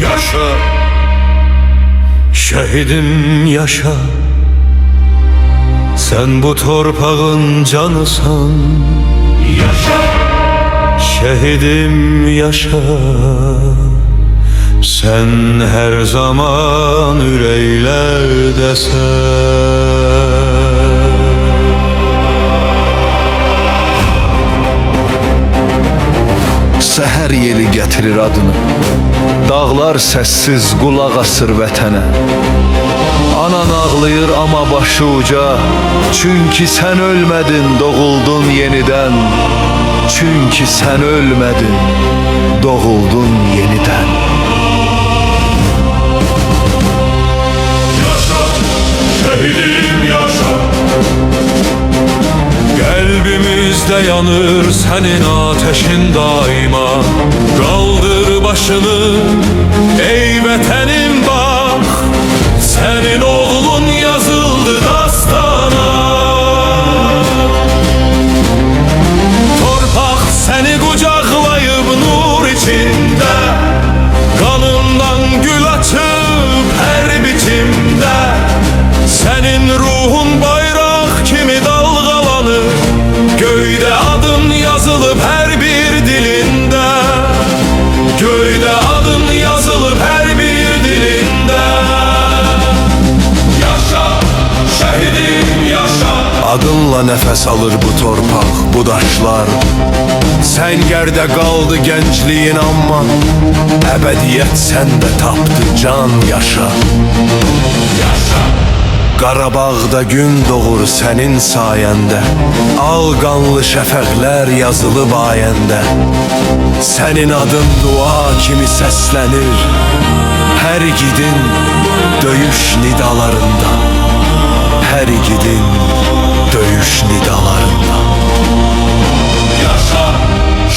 yaşa. Şehidim yaşa. Sen bu torpağın canısan, yaşa. Şehidim yaşa. Sen her zaman yüreğlerdesin. Səhər yeli gətirir adını, dağlar səssiz qulaq asır vətənə. Anan ağlayır ama başı uca, çünkü sen ölmedin, doğuldun yeniden. Çünkü sen ölmedin, doğuldun yeniden. Yaşa, şehidim yaşa. Kalbimizde yanır senin ateşin daima. Kaldır başını ey vatanım bak, senin oğlun yazıldı dastana. Torpak seni kucaklayıp nur içinde, kanından gül açıp her biçimde. Senin ruhun bayrak kimi dalgalanır, göğde adın yazılıp her bir dilinde. Göğde adın yazılıp her bir dilinde. Yaşa, şehidim yaşa. Adınla nefes alır bu torpaq, bu daşlar. Səngərdə qaldı gəncliyin amma, əbədiyyət səndə tapdı can yaşa. Yaşa. Qarabağda gün doğur sənin sayəndə, al qanlı şəfəqlər yazılıb ayəndə. Sənin adın dua kimi səslənir hər igidin döyüş nidalarında. Hər igidin döyüş nidalarında. Yaşa,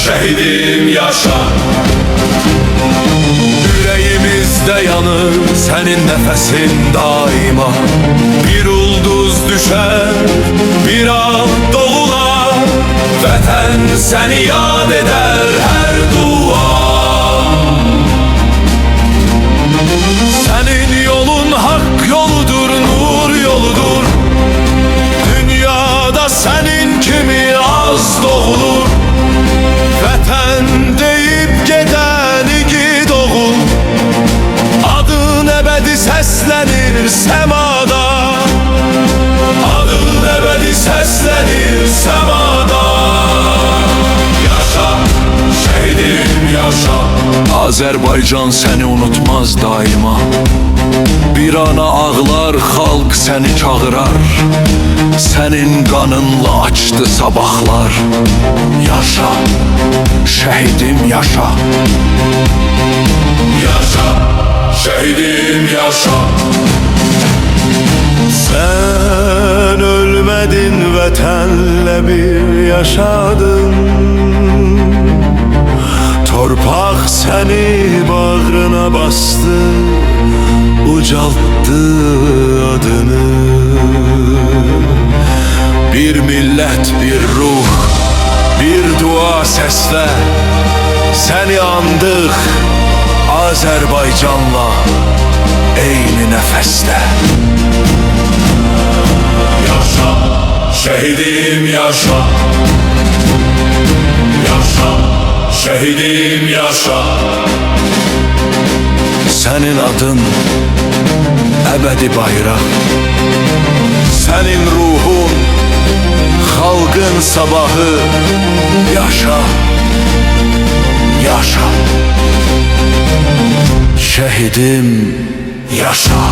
şehidim yaşa. Yüreğimizde yanır senin nefesin daima. Bir ulduz düşer, bir an doğular. Vatan seni yad eder her dua. Senin yolun hak yoludur, nur yoludur. Dünyada senin kimi az doğulur. Vatan deyip geden igid oğul, adın ebedi seslenir semada. Adın ebedi seslenir semada. Yaşa, şehidim yaşa. Azərbaycan səni unutmaz daima. Bir ana ağlar, xalq səni çağırar. Sənin qanınla açdı sabahlar. Yaşa, şehidim yaşa. Yaşa, şehidim yaşa. Sen ölmedin, vatanla bir yaşadın. Torpak seni bağrına bastı, ucalttı adını. Bir millet, bir ruh, bir dua sesle seni andık Azerbaycanla eyni nefeste. Yaşa, şehidim yaşa. Yaşa, şehidim yaşa. Senin adın ebedi bayrak, senin ruhun halkın sabahı. Yaşa, yaşa. Şehidim yaşa.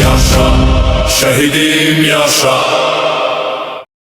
Yaşa, şehidim yaşa.